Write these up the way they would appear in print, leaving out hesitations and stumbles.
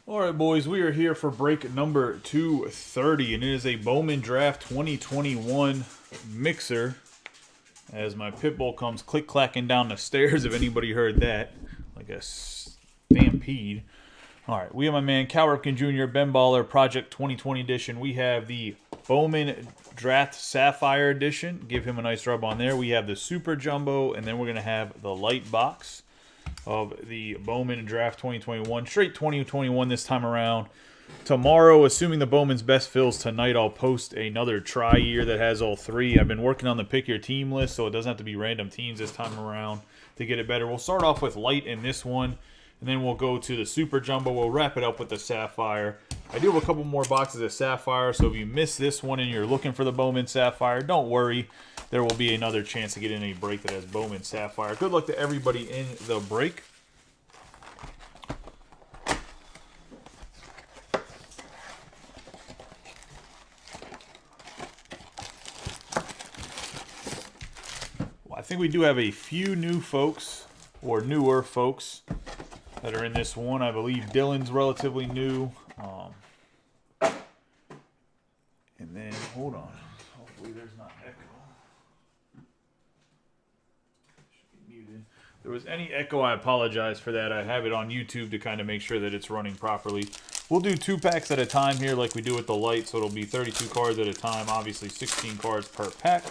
All right, boys, we are here for break number 230, and it is a Bowman Draft 2021 mixer. As my pit bull comes click-clacking down the stairs, if anybody heard that, like a stampede. All right, we have my man Cal Ripken Jr., Ben Baller, Project 2020 edition. We have the Bowman Draft Sapphire edition. Give him a nice rub on there. We have the Super Jumbo, and then we're going to have the light box of the Bowman Draft 2021. Straight 2021 this time around. Tomorrow, assuming the Bowman's best fills tonight, I'll post another try-year that has all three. I've been working on the pick your team list, so it doesn't have to be random teams this time around to get it better. We'll start off with light in this one, and then we'll go to the Super Jumbo. We'll wrap it up with the Sapphire. I do have a couple more boxes of Sapphire, so if you missed this one and you're looking for the Bowman Sapphire, don't worry. There will be another chance to get in a break that has Bowman Sapphire. Good luck to everybody in the break. I think we do have a few new folks, or newer folks, that are in this one. I believe Dylan's relatively new. And then, hold on. Hopefully there's not echo. Should be muted. If there was any echo, I apologize for that. I have it on YouTube to kind of make sure that it's running properly. We'll do 2 packs at a time here like we do with the light, so it'll be 32 cards at a time. Obviously 16 cards per pack.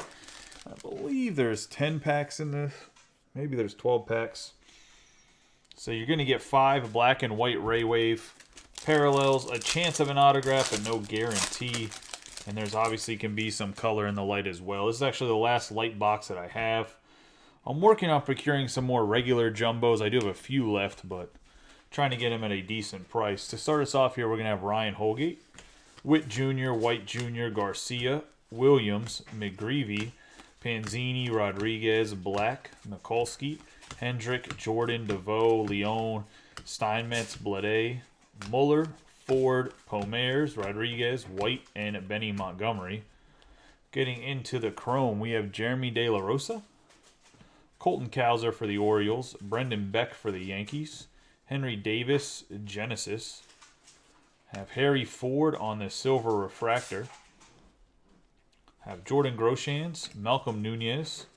I believe there's 10 packs in this. Maybe there's 12 packs. So you're going to get 5 black and white Ray Wave parallels, a chance of an autograph, but no guarantee. And there's obviously can be some color in the light as well. This is actually the last light box that I have. I'm working on procuring some more regular jumbos. I do have a few left, but trying to get them at a decent price. To start us off here, we're going to have Ryan Holgate, Witt Jr., White Jr., Garcia, Williams, McGreevy, Panzini, Rodriguez, Black, Mikulski, Hendrick, Jordan, DeVoe, Leone, Steinmetz, Blade, Muller, Ford, Pomers, Rodriguez, White, and Benny Montgomery. Getting into the chrome, we have Jeremy De La Rosa, Colton Cowser for the Orioles, Brendan Beck for the Yankees, Henry Davis, Genesis. Have Harry Ford on the silver refractor. Have Jordan Groshans, Malcolm Nunez,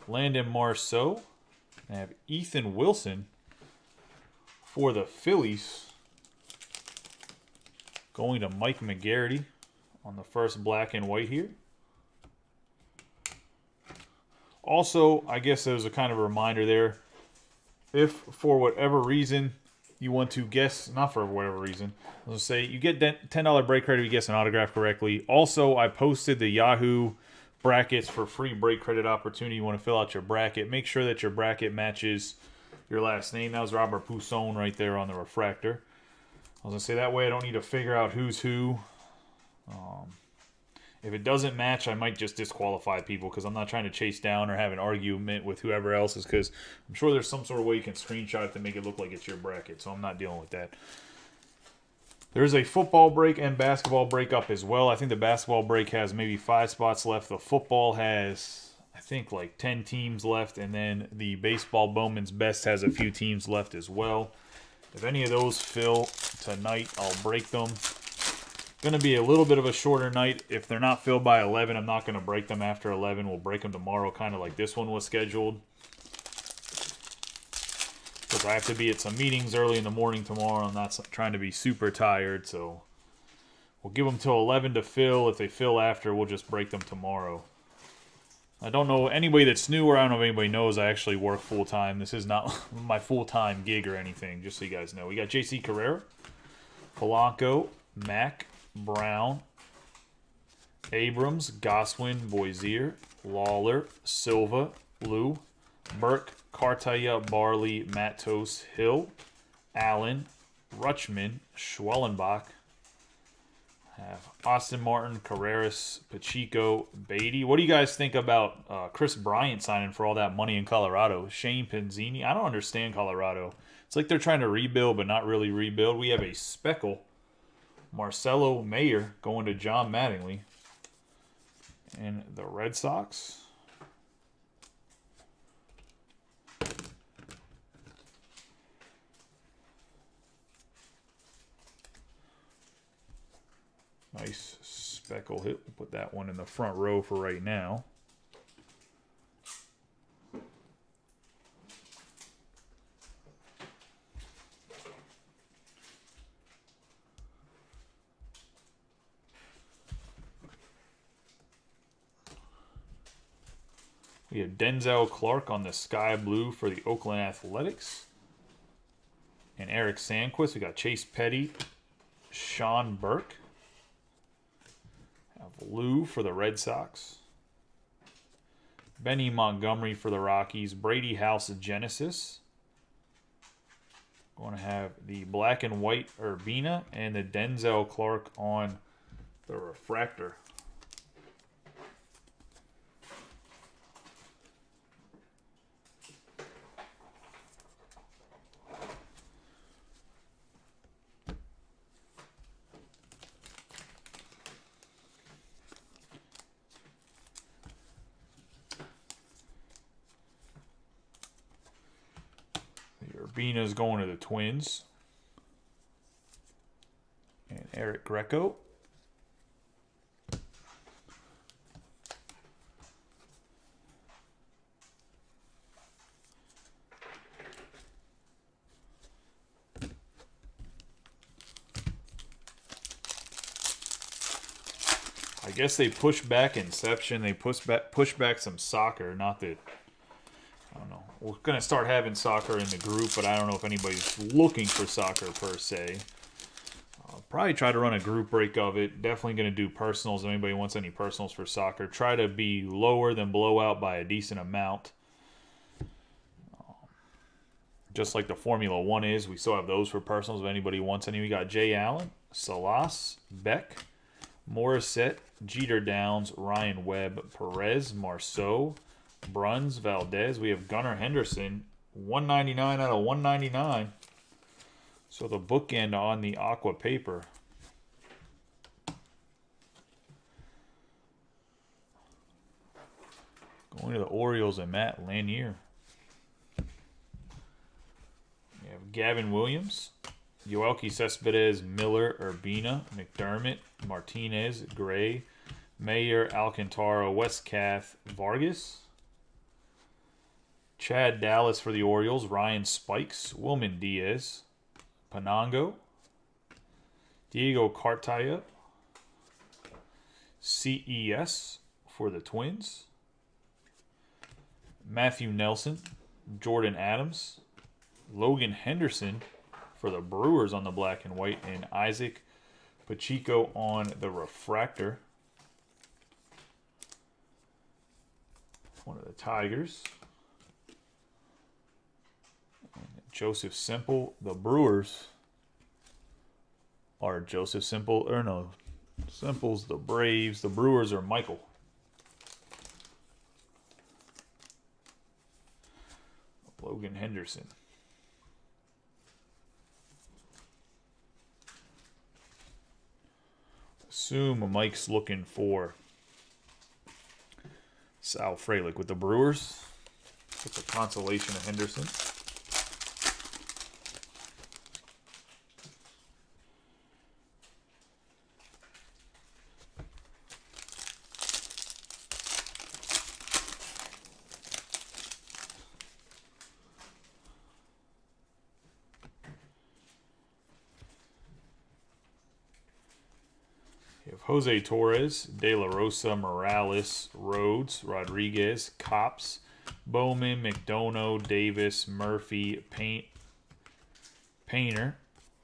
Landon Marceau. I have Ethan Wilson for the Phillies. Going to Mike McGarity on the first black and white here. Also, I guess there's a kind of a reminder there. If for whatever reason you want to guess, not for whatever reason, let's say you get $10 break credit if you guess an autograph correctly. Also, I posted the Yahoo brackets for free break credit opportunity. You want to fill out your bracket. Make sure that your bracket matches your last name. That was Robert Pousson right there on the refractor. I was going to say that way I don't need to figure out who's who. If it doesn't match, I might just disqualify people because I'm not trying to chase down or have an argument with whoever else is, because I'm sure there's some sort of way you can screenshot it to make it look like it's your bracket, so I'm not dealing with that. There's a football break and basketball break up as well. I think the basketball break has maybe 5 spots left. The football has, I think, like 10 teams left, and then the baseball Bowman's Best has a few teams left as well. If any of those fill tonight, I'll break them. Going to be a little bit of a shorter night. If they're not filled by 11, I'm not going to break them after 11. We'll break them tomorrow, kind of like this one was scheduled. Because I have to be at some meetings early in the morning tomorrow. I'm not trying to be super tired, so we'll give them till 11 to fill. If they fill after, we'll just break them tomorrow. I don't know anybody that's new, or I don't know if anybody knows I actually work full-time. This is not my full-time gig or anything, just so you guys know. We got J.C. Carrera, Polanco, Mack, Brown, Abrams, Goswin, Boisier, Lawler, Silva, Lou, Burke, Cartaya, Barley, Matos, Hill, Allen, Rutschman, Schwellenbach. Have Austin Martin, Carreras, Pacheco, Beatty. What do you guys think about Chris Bryant signing for all that money in Colorado? Shane Panzini. I don't understand Colorado. It's like they're trying to rebuild, but not really rebuild. We have a Speckle, Marcelo Mayer going to John Mattingly. And the Red Sox. Nice speckle hit. We'll put that one in the front row for right now. We have Denzel Clark on the sky blue for the Oakland Athletics. And Eric Sandquist. We got Chase Petty, Sean Burke. Have Lou for the Red Sox. Benny Montgomery for the Rockies. Brady House Genesis. Going to have the black and white Urbina and the Denzel Clark on the refractor. Urbina's going to the Twins. And Eric Greco. I guess they pushed back Inception. They pushed back some soccer. Not that, I don't know. We're going to start having soccer in the group, but I don't know if anybody's looking for soccer per se. I'll probably try to run a group break of it. Definitely going to do personals if anybody wants any personals for soccer. Try to be lower than blowout by a decent amount. Just like the Formula 1 is. We still have those for personals if anybody wants any. We got Jay Allen, Salas, Beck, Morissette, Jeter Downs, Ryan Webb, Perez, Marceau, Bruns, Valdez. We have Gunnar Henderson, 199 out of 199. So the bookend on the aqua paper. Going to the Orioles and Matt Lanier. We have Gavin Williams, Yoelqui Cespedes, Miller, Urbina, McDermott, Martinez, Gray, Mayer, Alcantara, Westcath, Vargas. Chad Dallas for the Orioles, Ryan Spikes, Wilman Diaz, Panango, Diego Cartaya, CES for the Twins, Matthew Nelson, Jordan Adams, Logan Henderson for the Brewers on the black and white, and Isaac Pacheco on the refractor. One of the Tigers. And Joseph Simple. The Brewers are Joseph Simple, or no, Simple's the Braves. The Brewers are Michael. Logan Henderson. Assume Mike's looking for Sal Frelick with the Brewers. With the consolation of Henderson. You have Jose Torres, De La Rosa, Morales, Rhodes, Rodriguez, Cops, Bowman, McDonough, Davis, Murphy, Painter,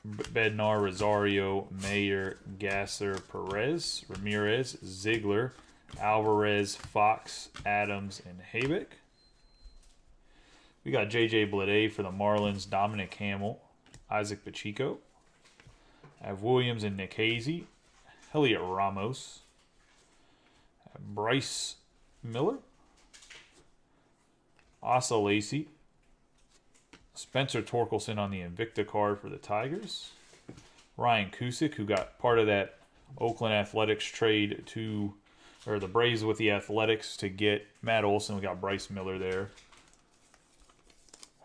Bednar, Rosario, Mayer, Gasser, Perez, Ramirez, Ziegler, Alvarez, Fox, Adams, and Haybeck. We got J.J. Bleday for the Marlins, Dominic Hamill, Isaac Pacheco. I have Williams and Nick Hazy. Elliot Ramos, Bryce Miller, Asa Lacy, Spencer Torkelson on the Invicta card for the Tigers, Ryan Cusick, who got part of that Oakland Athletics trade to, or the Braves with the Athletics to get Matt Olson. We got Bryce Miller there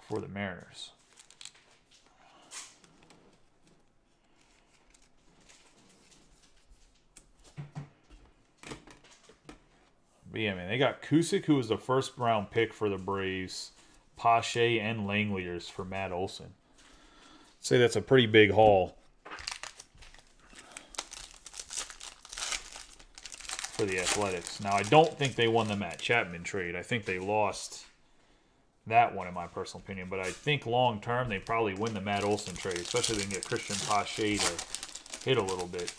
for the Mariners. But yeah, man, they got Cusick, who was the first round pick for the Braves, Pache, and Langliers for Matt Olson. I'd say that's a pretty big haul for the Athletics. Now, I don't think they won the Matt Chapman trade. I think they lost that one, in my personal opinion. But I think long term, they probably win the Matt Olson trade, especially if they can get Christian Pache to hit a little bit.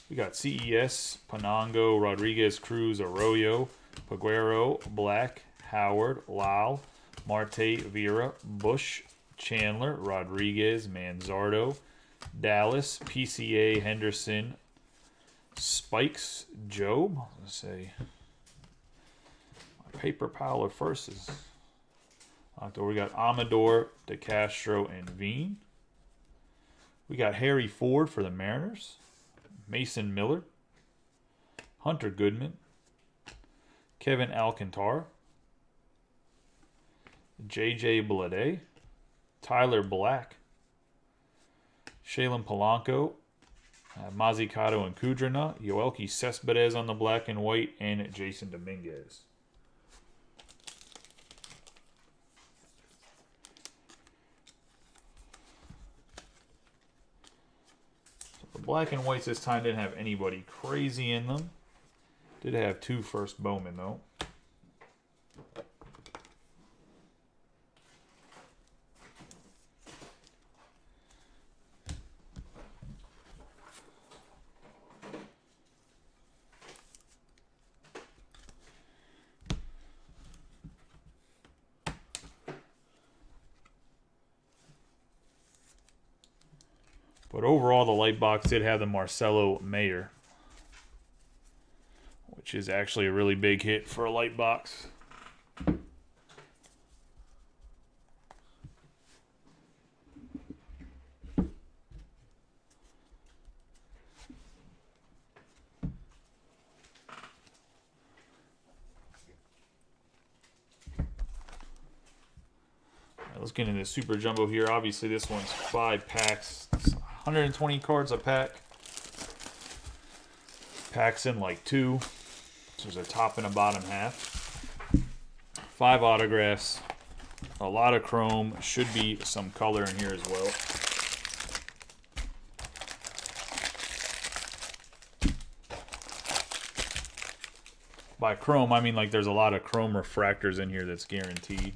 We got CES, Panango, Rodriguez, Cruz, Arroyo, Peguero, Black, Howard, Lau, Marte, Vera, Bush, Chandler, Rodriguez, Manzardo, Dallas, PCA, Henderson, Spikes, Job. Let's say my paper pile at first is October. We got Amador, DeCastro, and Veen. We got Harry Ford for the Mariners. Mason Miller, Hunter Goodman, Kevin Alcantara, J.J. Bleday, Tyler Black, Shailen Polanco, Mazzucato and Kudrina, Yoelqui Cespedes on the black and white, and Jason Dominguez. The black and whites this time didn't have anybody crazy in them. Did have 2 first Bowman, though. But overall, the light box did have the Marcelo Mayer, which is actually a really big hit for a light box. Let's get into the Super Jumbo here. Obviously, this one's 5 packs. It's 120 cards a pack. Packs in like 2. So there's a top and a bottom half. 5 autographs. A lot of chrome. Should be some color in here as well. By chrome, I mean like there's a lot of chrome refractors in here that's guaranteed.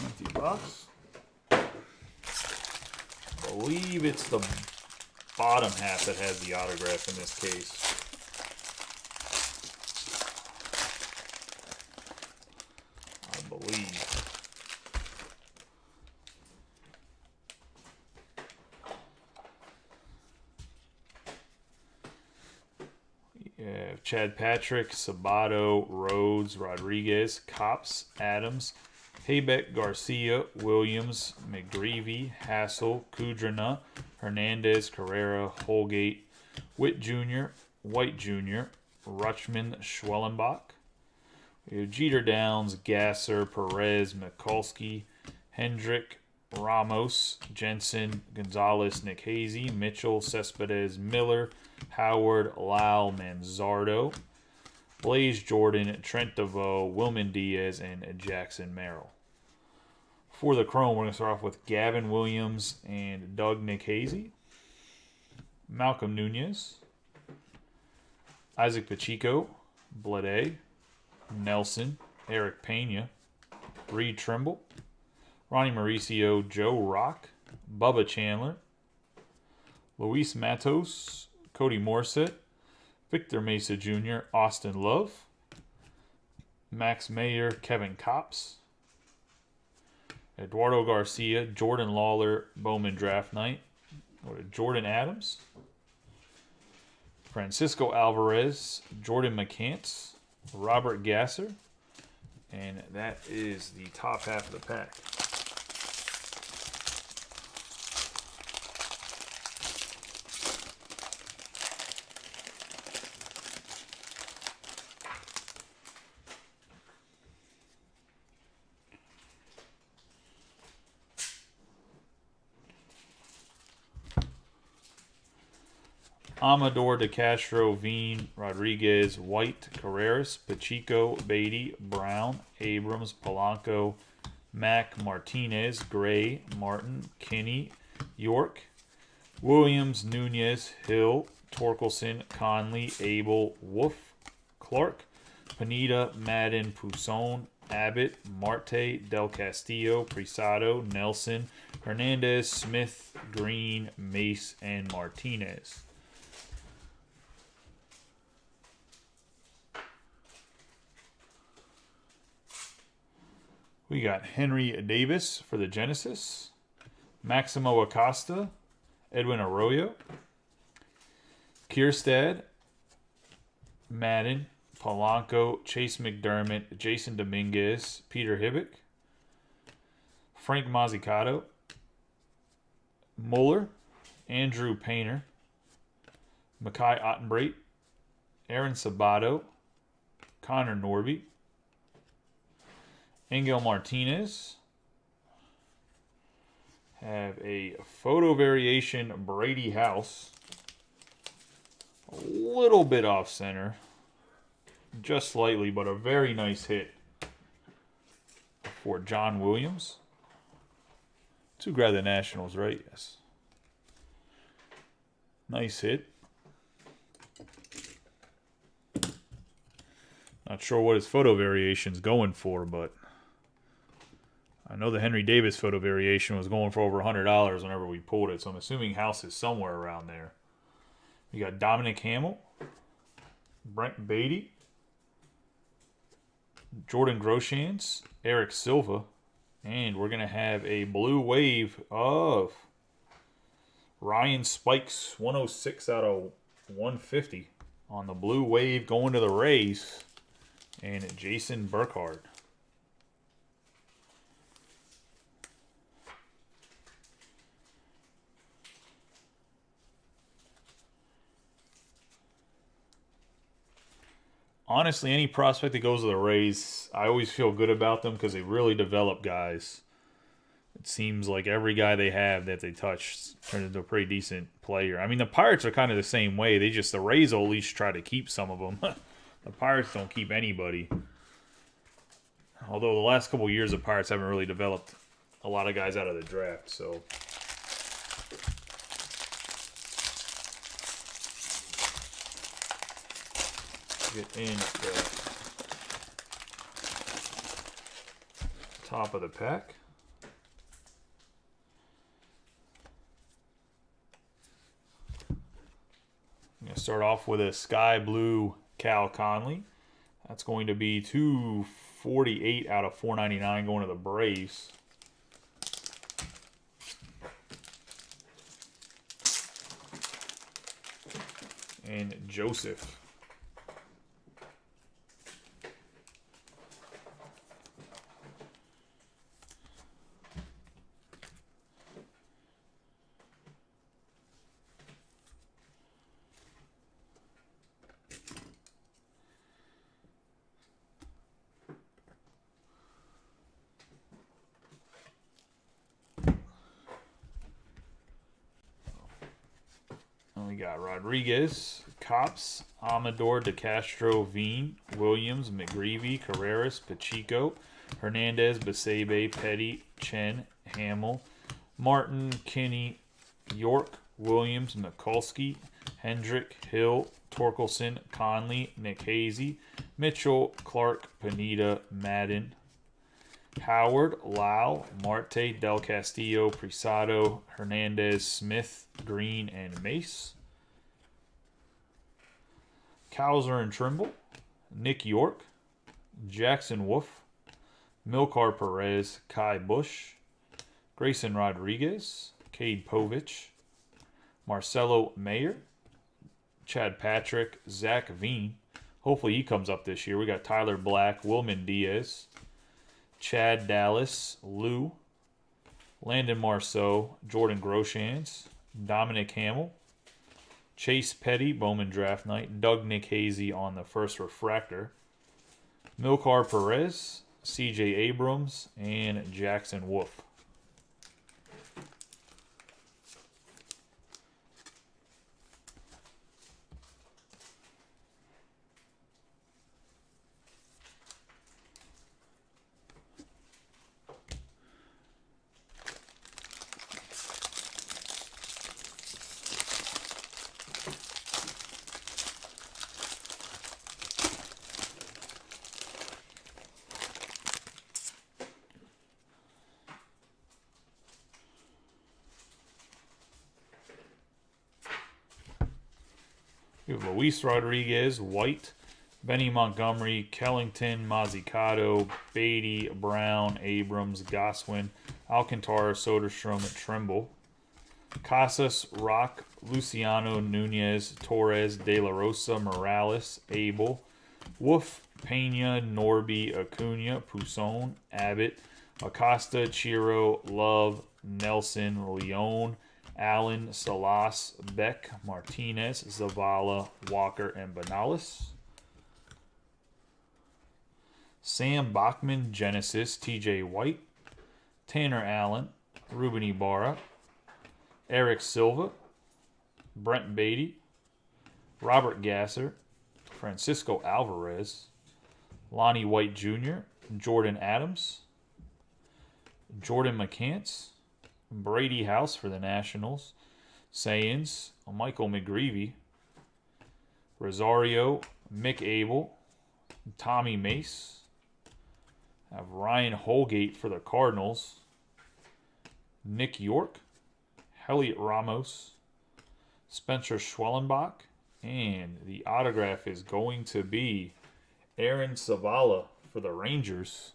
Empty box. I believe it's the bottom half that has the autograph in this case. I believe. Yeah, Chad Patrick, Sabato, Rhodes, Rodriguez, Cops, Adams, Haybeck, Garcia, Williams, McGreevy, Hassel, Kudrina, Hernandez, Carrera, Holgate, Witt Jr., White Jr., Rutschman, Schwellenbach. We have Jeter Downs, Gasser, Perez, Mikulski, Hendrick, Ramos, Jensen, Gonzalez, Nick Hazy, Mitchell, Cespedes, Miller, Howard, Lau, Manzardo, Blaze Jordan, Trent DeVoe, Wilman Diaz, and Jackson Merrill. For the chrome, we're going to start off with Gavin Williams and Doug Nikhazy, Malcolm Nunez, Isaac Pacheco, Blade, Nelson, Eric Pena, Reed Trimble, Ronnie Mauricio, Joe Rock, Bubba Chandler, Luis Matos, Cody Morissette, Victor Mesa Jr., Austin Love, Max Mayer, Kevin Kopps, Eduardo Garcia, Jordan Lawler, Bowman Draft Night, Jordan Adams, Francisco Alvarez, Jordan McCants, Robert Gasser, and that is the top half of the pack. Amador de Castro, Veen, Rodriguez, White, Carreras, Pacheco, Beatty, Brown, Abrams, Polanco, Mac, Martinez, Gray, Martin, Kinney, York, Williams, Nunez, Hill, Torkelson, Conley, Abel, Wolf, Clark, Pineda, Madden, Pousson, Abbott, Marte, Del Castillo, Prisado, Nelson, Hernandez, Smith, Green, Mace, and Martinez. We got Henry Davis for the Genesis, Maximo Acosta, Edwin Arroyo, Kierstad, Madden, Polanco, Chase McDermott, Jason Dominguez, Peter Hibbick, Frank Mazzicato, Mueller, Andrew Painter, Makai Ottenbreit, Aaron Sabato, Connor Norby, Angel Martinez. Have a photo variation Brady House. A little bit off center. Just slightly, but a very nice hit for John Williams. To grab the Nationals, right? Yes. Nice hit. Not sure what his photo variation's going for, but I know the Henry Davis photo variation was going for over $100 whenever we pulled it, so I'm assuming House is somewhere around there. We got Dominic Hamill, Brent Beatty, Jordan Groshans, Eric Silva, and we're going to have a blue wave of Ryan Spikes, 106 out of 150 on the blue wave going to the Rays, and Jason Burkhardt. Honestly, any prospect that goes to the Rays, I always feel good about them because they really develop guys. It seems like every guy they have that they touch turns into a pretty decent player. I mean, the Pirates are kind of the same way. The Rays will at least try to keep some of them. The Pirates don't keep anybody. Although the last couple of years, the Pirates haven't really developed a lot of guys out of the draft, so... Get in at the top of the pack. I'm going to start off with a sky blue Cal Conley. That's going to be 248 out of 499 going to the Braves. And Joseph. We got Rodriguez, Cops, Amador, De Castro, Veen, Williams, McGreevy, Carreras, Pacheco, Hernandez, Basebe, Petty, Chen, Hamill, Martin, Kinney, York, Williams, Mikulski, Hendrick, Hill, Torkelson, Conley, Nick Hazy, Mitchell, Clark, Pineda, Madden, Howard, Lau, Marte, Del Castillo, Prisado, Hernandez, Smith, Green, and Mace. Cowser and Trimble, Nick York, Jackson Wolf, Milcar Perez, Kai Bush, Grayson Rodriguez, Cade Povich, Marcelo Mayer, Chad Patrick, Zach Veen. Hopefully he comes up this year. We got Tyler Black, Wilman Diaz, Chad Dallas, Lou, Landon Marceau, Jordan Groshans, Dominic Hamill, Chase Petty, Bowman Draft Night, Doug Nick Hazy on the first refractor, Milcar Perez, CJ Abrams, and Jackson Wolf. We have Luis Rodriguez, White, Benny Montgomery, Kellington, Mazzucato, Beatty, Brown, Abrams, Goswin, Alcantara, Soderstrom, Trimble. Casas, Rock, Luciano, Nunez, Torres, De La Rosa, Morales, Abel, Wolf, Pena, Norby, Acuna, Pousson, Abbott, Acosta, Chiro, Love, Nelson, Leone, Allen, Salas, Beck, Martinez, Zavala, Walker, and Benales. Sam Bachman, Genesis, TJ White, Tanner Allen, Ruben Ibarra, Eric Silva, Brent Beatty, Robert Gasser, Francisco Alvarez, Lonnie White Jr., Jordan Adams, Jordan McCants, Brady House for the Nationals, Sayans, Michael McGreevy, Rosario, Mick Abel, Tommy Mace, have Ryan Holgate for the Cardinals, Nick York, Elliot Ramos, Spencer Schwellenbach, and the autograph is going to be Aaron Zavala for the Rangers,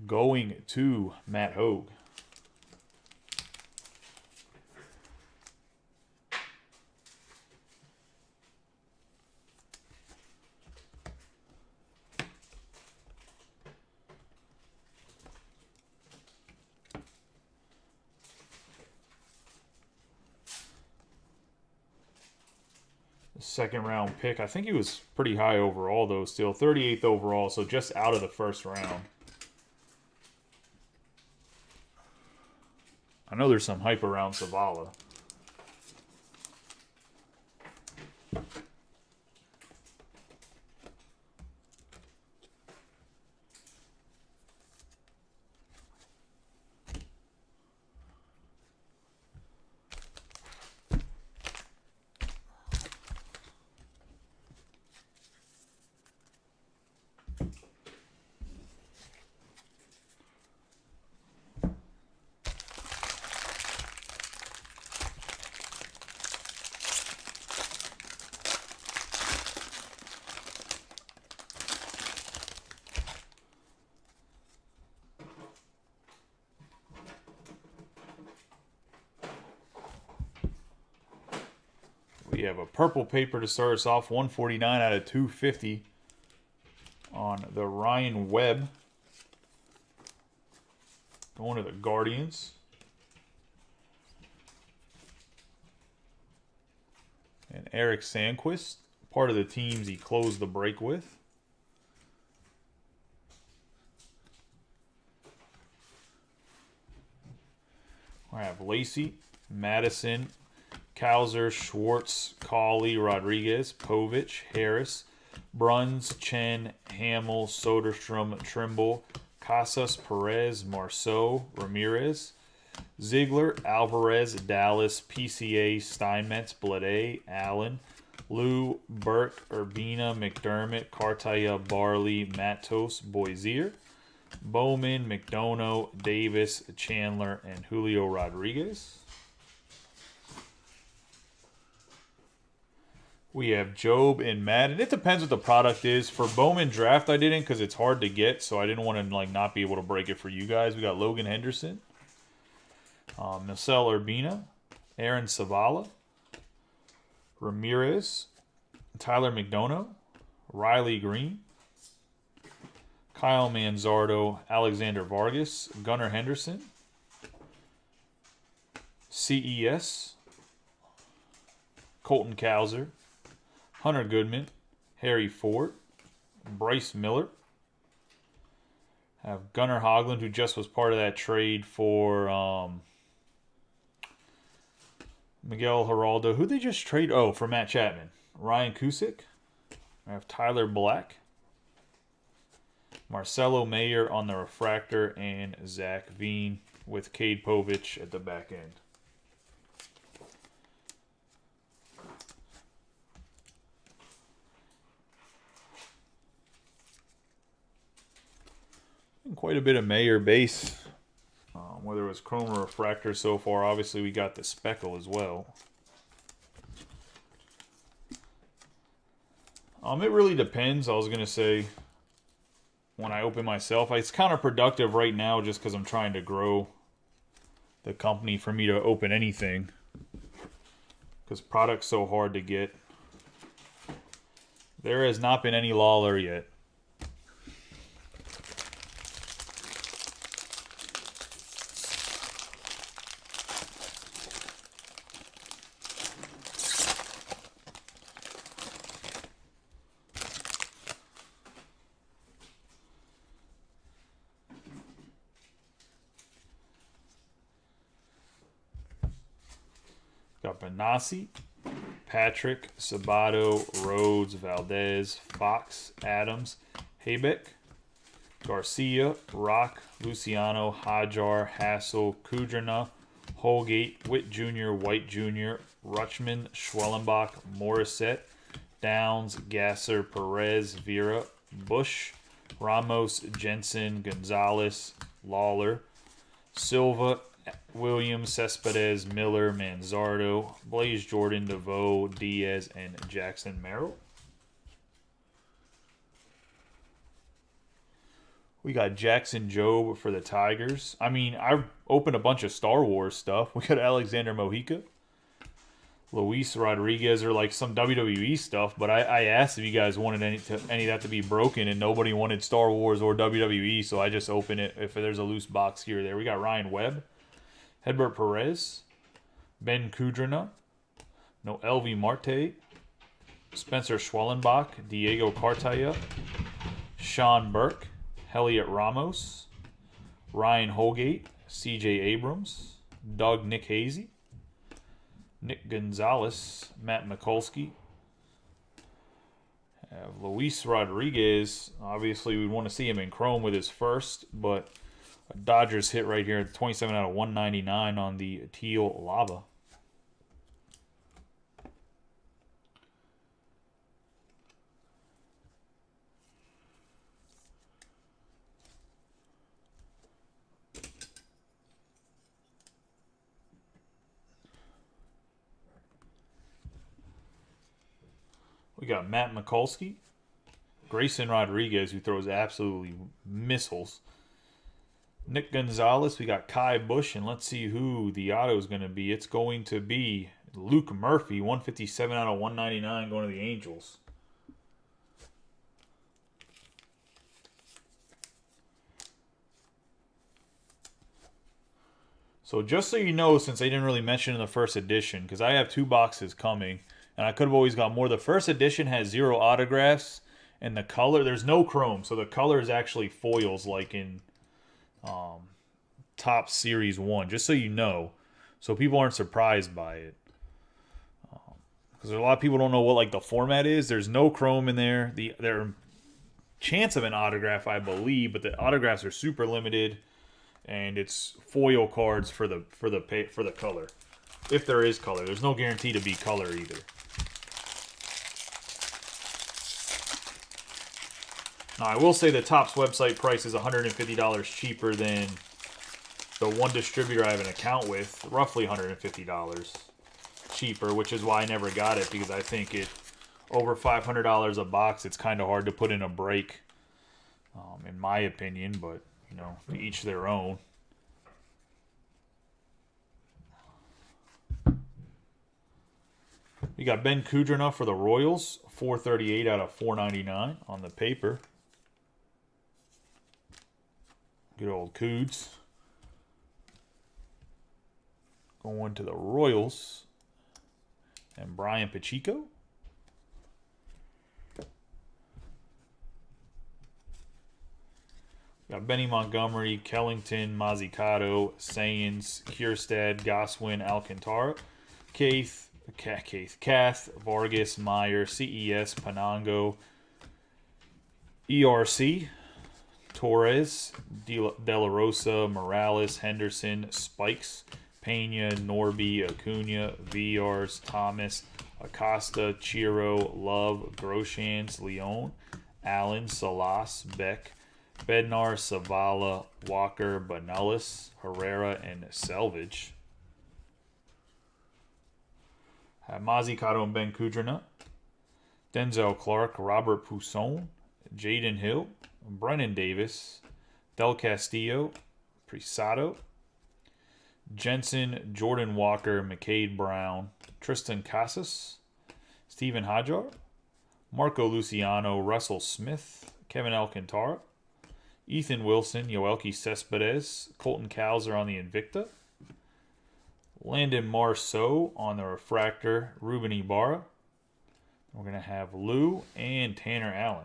going to Matt Hogue. Second round pick. I think he was pretty high overall, though, still. 38th overall, so just out of the first round. I know there's some hype around Zavala. We have a purple paper to start us off. 149 out of 250 on the Ryan Webb. Going to the Guardians. And Eric Sandquist, part of the teams he closed the break with. I have Lacey, Madison, Kowser, Schwartz, Cawley, Rodriguez, Povich, Harris, Bruns, Chen, Hamill, Soderstrom, Trimble, Casas, Perez, Marceau, Ramirez, Ziegler, Alvarez, Dallas, PCA, Steinmetz, Blade, Allen, Lou, Burke, Urbina, McDermott, Cartaya, Barley, Matos, Boisier, Bowman, McDonough, Davis, Chandler, and Julio Rodriguez. We have Job and Madden. It depends what the product is. For Bowman Draft, I didn't because it's hard to get, so I didn't want to not be able to break it for you guys. We got Logan Henderson, Marcel Urbina, Aaron Zavala, Ramirez, Tyler McDonough, Riley Green, Kyle Manzardo, Alexander Vargas, Gunnar Henderson, CES, Colton Cowser, Hunter Goodman, Harry Ford, Bryce Miller. Have Gunnar Hoglund, who just was part of that trade for Miguel Geraldo. Who they just trade? Oh, for Matt Chapman. Ryan Cusick. I have Tyler Black, Marcelo Mayer on the refractor, and Zach Veen with Cade Povich at the back end. And quite a bit of Mayer base, whether it was chrome or refractor so far. Obviously, we got the speckle as well. It really depends. I was going to say when I open myself. It's counterproductive right now just because I'm trying to grow the company for me to open anything. Because product's so hard to get. There has not been any Lawler yet. Got Benassi, Patrick, Sabato, Rhodes, Valdez, Fox, Adams, Haybeck, Garcia, Rock, Luciano, Hajar, Hassel, Kudrina, Holgate, Witt Jr., White Jr., Rutschman, Schwellenbach, Morissette, Downs, Gasser, Perez, Vera, Bush, Ramos, Jensen, Gonzalez, Lawler, Silva, Williams, Cespedes, Miller, Manzardo, Blaze Jordan, DeVoe, Diaz, and Jackson Merrill. We got Jackson Jobe for the Tigers. I mean, I opened a bunch of Star Wars stuff. We got Alexander Mojica, Luis Rodriguez, or like some WWE stuff. But I asked if you guys wanted any of that to be broken, and nobody wanted Star Wars or WWE, so I just opened it if there's a loose box here or there. We got Ryan Webb, Hedbert Perez, Ben Kudrina, Noelvi Marte, Spencer Schwellenbach, Diego Cartaya, Sean Burke, Heliot Ramos, Ryan Holgate, C.J. Abrams, Nick Hazy, Nick Gonzalez, Matt Mikulski, Luis Rodriguez. Obviously, we want to see him in chrome with his first, but a Dodgers hit right here at 27 out of 199 on the teal lava. We got Matt Mikulski, Grayson Rodriguez, who throws absolutely missiles, Nick Gonzalez, we got Kai Bush, and let's see who the auto is going to be. It's going to be Luke Murphy, 157 out of 199 going to the Angels. So just so you know, since I didn't really mention in the first edition, because I have 2 boxes coming, and I could have always got more. The first edition has 0 autographs, and the color, there's no chrome, so the color is actually foils like in Top Series 1, just so you know, so people aren't surprised by it. Because a lot of people don't know what like the format is. There's no chrome in there. There chance of an autograph, I believe, but the autographs are super limited, and it's foil cards for the color. If there is color, there's no guarantee to be color either. Now, I will say the Topps website price is $150 cheaper than the one distributor I have an account with, roughly $150 cheaper, which is why I never got it, because I think it over $500 a box, it's kind of hard to put in a break, in my opinion, but, you know, to each their own. We got Ben Kudrina for the Royals, 438 out of 499 on the paper. Good old Couds. Going to the Royals. And Brian Pacheco. Got Benny Montgomery, Kellington, Mazzucato, Sayens, Kierstad, Goswin, Alcantara, Kath, Vargas, Meyer, CES, Panango, ERC, Torres, De La Rosa, Morales, Henderson, Spikes, Pena, Norby, Acuna, Villar, Thomas, Acosta, Chiro, Love, Groshans, Leon, Allen, Salas, Beck, Bednar, Savala, Walker, Banuelos, Herrera, and Selvage. Mazzucato and Ben Kudrina. Denzel Clark, Robert Pousson, Jaden Hill, Brennan Davis, Del Castillo, Prisado, Jensen, Jordan Walker, McCade Brown, Tristan Casas, Stephen Hajar, Marco Luciano, Russell Smith, Kevin Alcantara, Ethan Wilson, Yoelqui Cespedes, Colton Cowser on the Invicta, Landon Marceau on the Refractor, Ruben Ibarra. We're going to have Lou and Tanner Allen.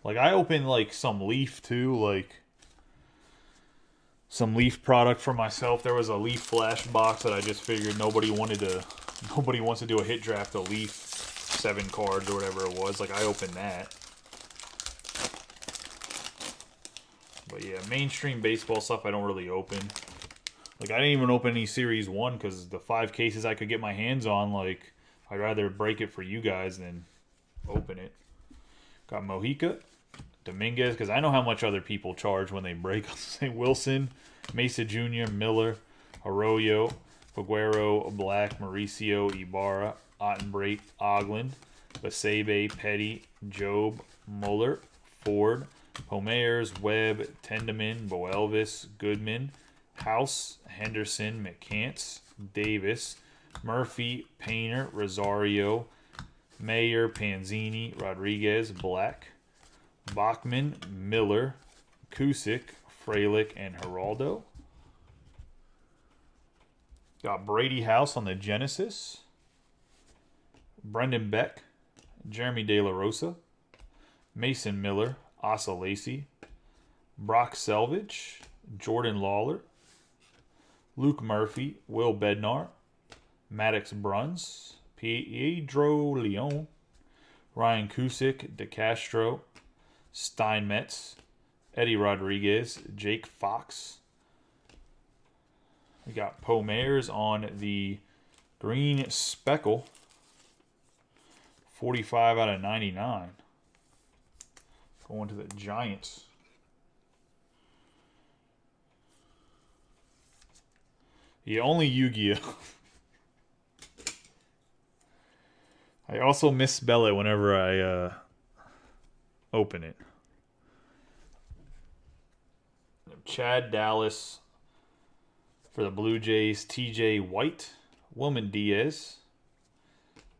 Like, I opened, like, some Leaf, too. Like, some Leaf product for myself. There was a Leaf flash box that I just figured nobody wants to do a hit draft of Leaf 7 cards or whatever it was. Like, I opened that. But, yeah, mainstream baseball stuff I don't really open. Like, I didn't even open any Series 1 because the 5 cases I could get my hands on, like, I'd rather break it for you guys than open it. Got Mojica, Dominguez, because I know how much other people charge when they break. I'll say Wilson, Mesa Jr., Miller, Arroyo, Figueroa, Black, Mauricio, Ibarra, Ottenbreit, Oglin, Basebe, Petty, Job, Muller, Ford, Pomeyers, Webb, Tendeman, Boelvis, Goodman, House, Henderson, McCants, Davis, Murphy, Painter, Rosario, Mayer, Panzini, Rodriguez, Black, Bachman, Miller, Kusick, Fralick, and Geraldo. Got Brady House on the Genesis. Brendan Beck, Jeremy De La Rosa, Mason Miller, Asa Lacy, Brock Selvage, Jordan Lawler, Luke Murphy, Will Bednar, Maddox Bruns, Pedro Leon, Ryan Kusick, DeCastro, Steinmetz, Eddie Rodriguez, Jake Fox. We got Pomeyers on the green speckle, 45 out of 99. Going to the Giants. Yeah, only Yu-Gi-Oh! I also misspell it whenever I open it. Chad Dallas for the Blue Jays, TJ White, Wilman Diaz,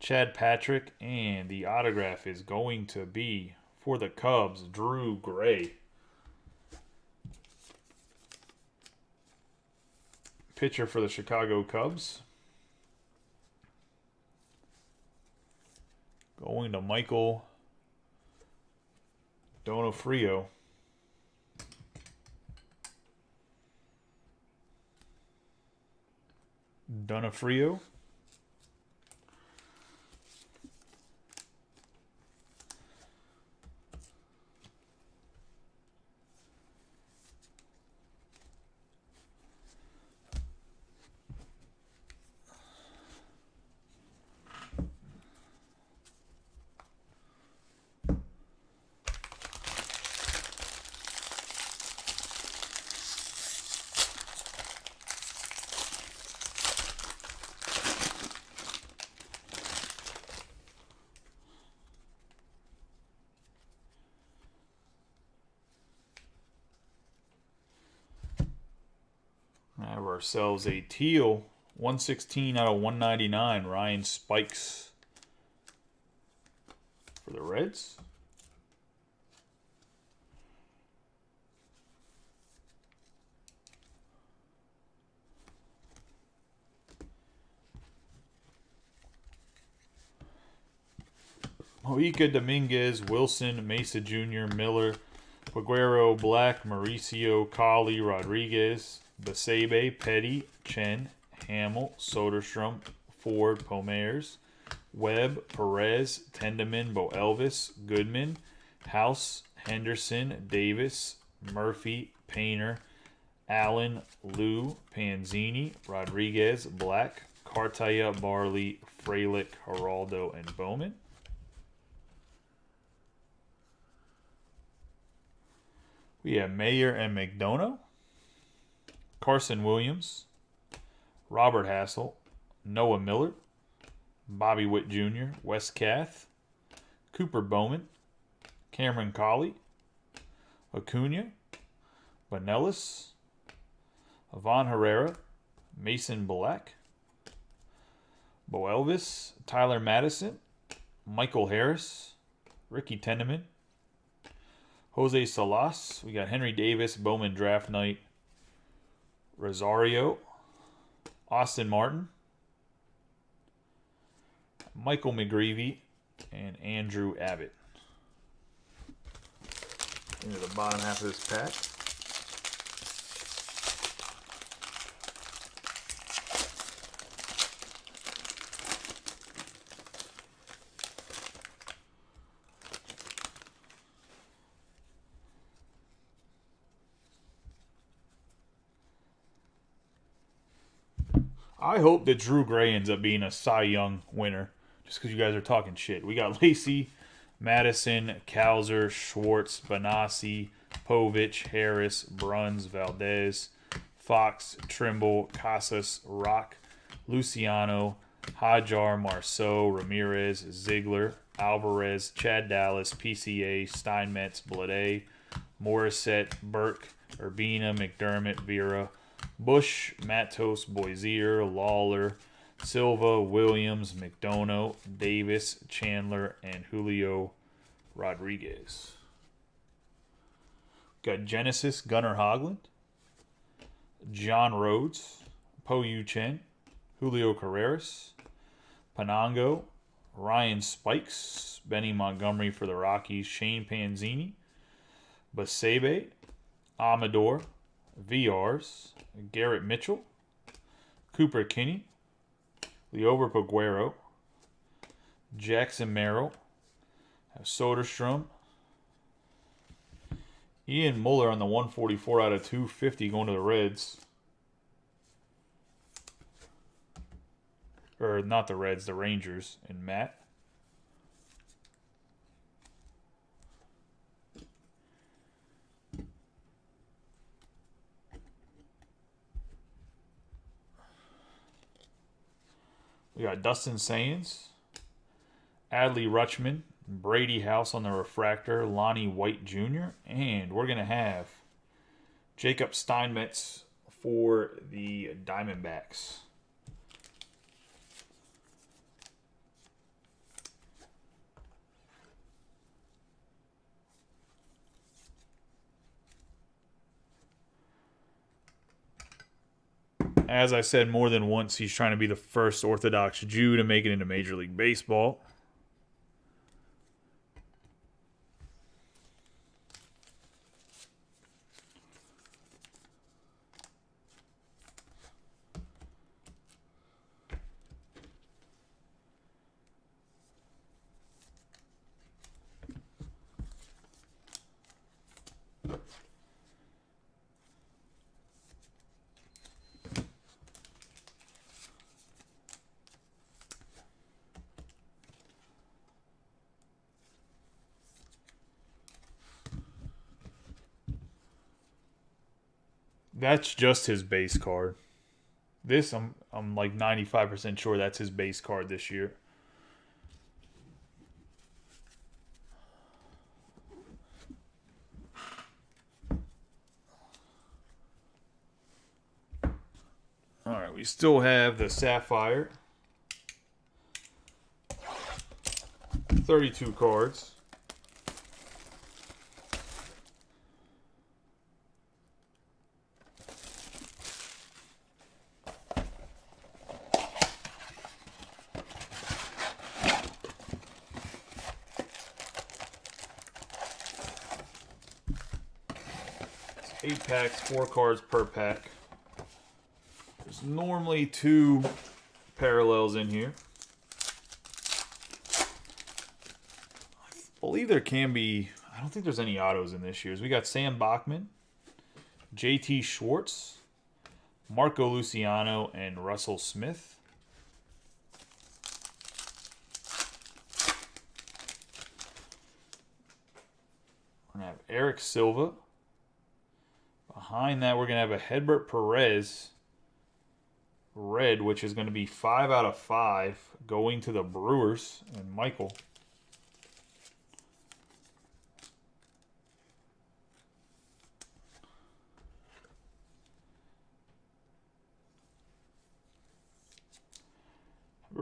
Chad Patrick, and the autograph is going to be for the Cubs, Drew Gray. Pitcher for the Chicago Cubs. Going to Michael Donofrio. Donofrio. Have ourselves a teal 116 out of 199 Ryan Spikes for the Reds. Mojica, Dominguez, Wilson, Mesa Jr., Miller, Figueroa, Black, Mauricio, Colley, Rodriguez, Basebe, Petty, Chen, Hamill, Soderstrom, Ford, Pomeyers, Webb, Perez, Tendeman, Boelvis, Goodman, House, Henderson, Davis, Murphy, Painter, Allen, Lou, Panzini, Rodriguez, Black, Cartaya, Barley, Fralick, Geraldo, and Bowman. We have Mayer and McDonough, Carson Williams, Robert Hassel, Noah Miller, Bobby Witt Jr., Wes Kath, Cooper Bowman, Cameron Colley, Acuna, Vanellis, Ivan Herrera, Mason Black, Bo Elvis, Tyler Madison, Michael Harris, Ricky Tenneman, Jose Salas. We got Henry Davis, Bowman Draft Night, Rosario, Austin Martin, Michael McGreevy, and Andrew Abbott. Into the bottom half of this pack. I hope that Drew Gray ends up being a Cy Young winner, just because you guys are talking shit. We got Lacey, Madison, Kowser, Schwartz, Benassi, Povich, Harris, Bruns, Valdez, Fox, Trimble, Casas, Rock, Luciano, Hajar, Marceau, Ramirez, Ziegler, Alvarez, Chad Dallas, PCA, Steinmetz, Blade, Morissette, Burke, Urbina, McDermott, Vera, Bush, Matos, Boisier, Lawler, Silva, Williams, McDonough, Davis, Chandler, and Julio Rodriguez. Got Genesis, Gunnar Hoglund, John Rhodes, Po Yu Chen, Julio Carreras, Panango, Ryan Spikes, Benny Montgomery for the Rockies, Shane Panzini, Basebe, Amador, VRs, Garrett Mitchell, Cooper Kinney, Leover Paguero, Jackson Merrill, Soderstrom, Ian Muller on the 144 out of 250 going to the Reds. Or not the Reds, the Rangers, and Matt. We got Dustin Sayens, Adley Rutschman, Brady House on the refractor, Lonnie White Jr., and we're going to have Jacob Steinmetz for the Diamondbacks. As I said more than once, he's trying to be the first Orthodox Jew to make it into Major League Baseball. That's just his base card. This, I'm like 95% sure that's his base card this year. All right, we still have the Sapphire. 32 cards. It's 8 packs, 4 cards per pack. There's normally 2 parallels in here. I believe there can be, I don't think there's any autos in this year's. We got Sam Bachman, JT Schwartz, Marco Luciano, and Russell Smith. We're going to have Eric Silva, Behind that, we're going to have a Hedbert Perez red, which is going to be 5 out of 5 going to the Brewers and Michael.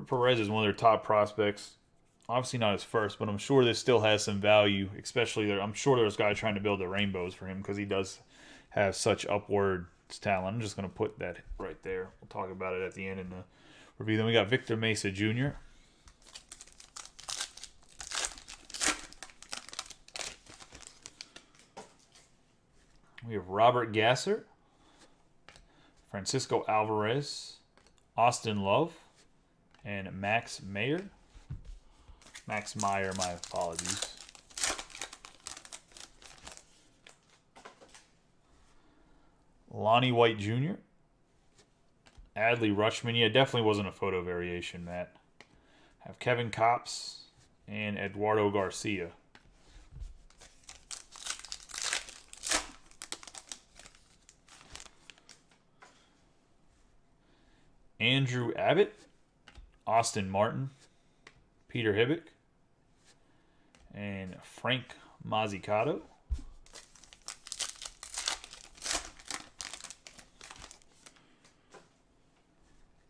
Perez is one of their top prospects. Obviously not his first, but I'm sure this still has some value, especially there. I'm sure there's guys trying to build the rainbows for him because he does have such upward talent. I'm just going to put that right there. We'll talk about it at the end in the review. Then we got Victor Mesa Jr. We have Robert Gasser, Francisco Alvarez, Austin Love, and Max Meyer. Max Meyer, my apologies. Lonnie White Jr. Adley Rutschman. Yeah, definitely wasn't a photo variation, Matt. Have Kevin Kopps and Eduardo Garcia. Andrew Abbott, Austin Martin, Peter Hibbick, and Frank Mazzicato.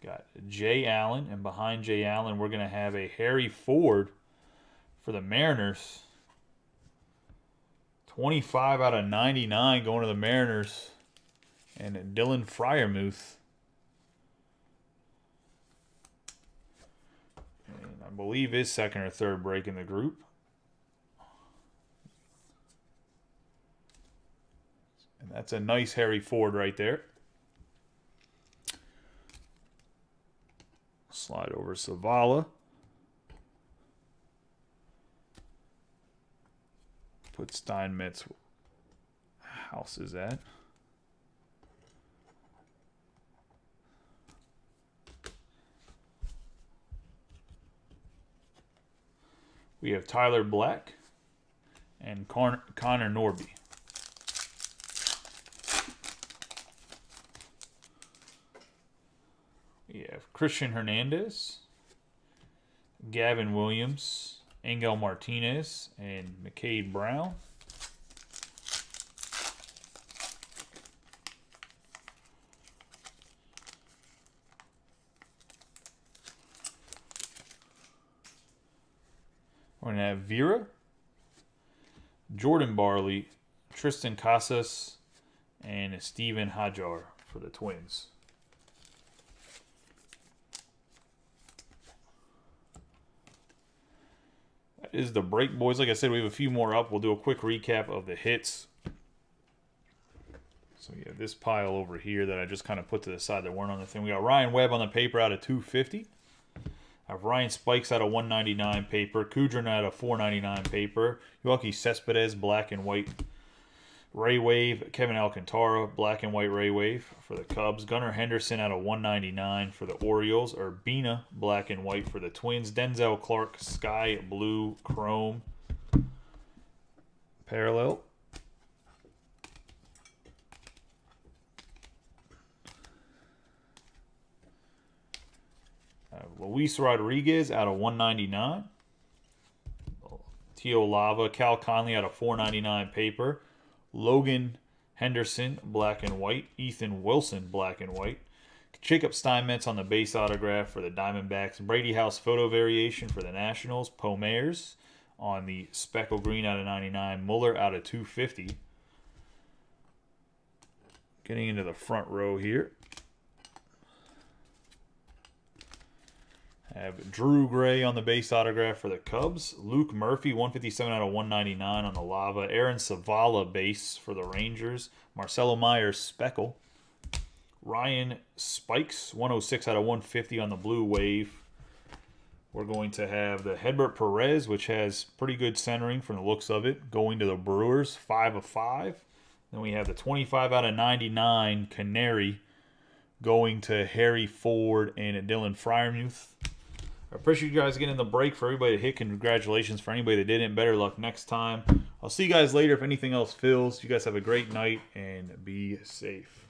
Got Jay Allen, and behind Jay Allen, we're going to have a Harry Ford for the Mariners. 25 out of 99 going to the Mariners. And Dylan Fryermuth. And I believe his second or third break in the group. And that's a nice Harry Ford right there. Slide over Savala. Put Steinmetz. House is at. We have Tyler Black and Connor Norby. We have Christian Hernandez, Gavin Williams, Angel Martinez, and McCade Brown. We're going to have Vera, Jordan Barley, Tristan Casas, and Steven Hajar for the Twins. That is the break, boys. Like I said, we have a few more up. We'll do a quick recap of the hits. So we have this pile over here that I just kind of put to the side that weren't on the thing. We got Ryan Webb on the paper out of 250. I have Ryan Spikes out of 199 paper. Kudrin out of 499 paper. Yoelqui Cespedes, black and white Ray Wave. Kevin Alcantara, black and white Ray Wave for the Cubs. Gunnar Henderson out of 199 for the Orioles. Urbina, black and white for the Twins. Denzel Clark, sky blue chrome. Parallel. Luis Rodriguez out of 199. Tio Lava, Cal Conley out of 499 paper. Logan Henderson, black and white. Ethan Wilson, black and white. Jacob Steinmetz on the base autograph for the Diamondbacks. Brady House photo variation for the Nationals. Poe Mayers on the speckle green out of 99. Muller out of 250. Getting into the front row here. I have Drew Gray on the base autograph for the Cubs. Luke Murphy, 157 out of 199 on the Lava. Aaron Savala base for the Rangers. Marcelo Myers speckle. Ryan Spikes, 106 out of 150 on the Blue Wave. We're going to have the Hedbert Perez, which has pretty good centering from the looks of it, going to the Brewers, 5 of 5. Then we have the 25 out of 99 Canary going to Harry Ford and Dylan Fryermuth. I appreciate you guys getting the break. For everybody that hit, congratulations. For anybody that didn't, better luck next time. I'll see you guys later if anything else fills. You guys have a great night and be safe.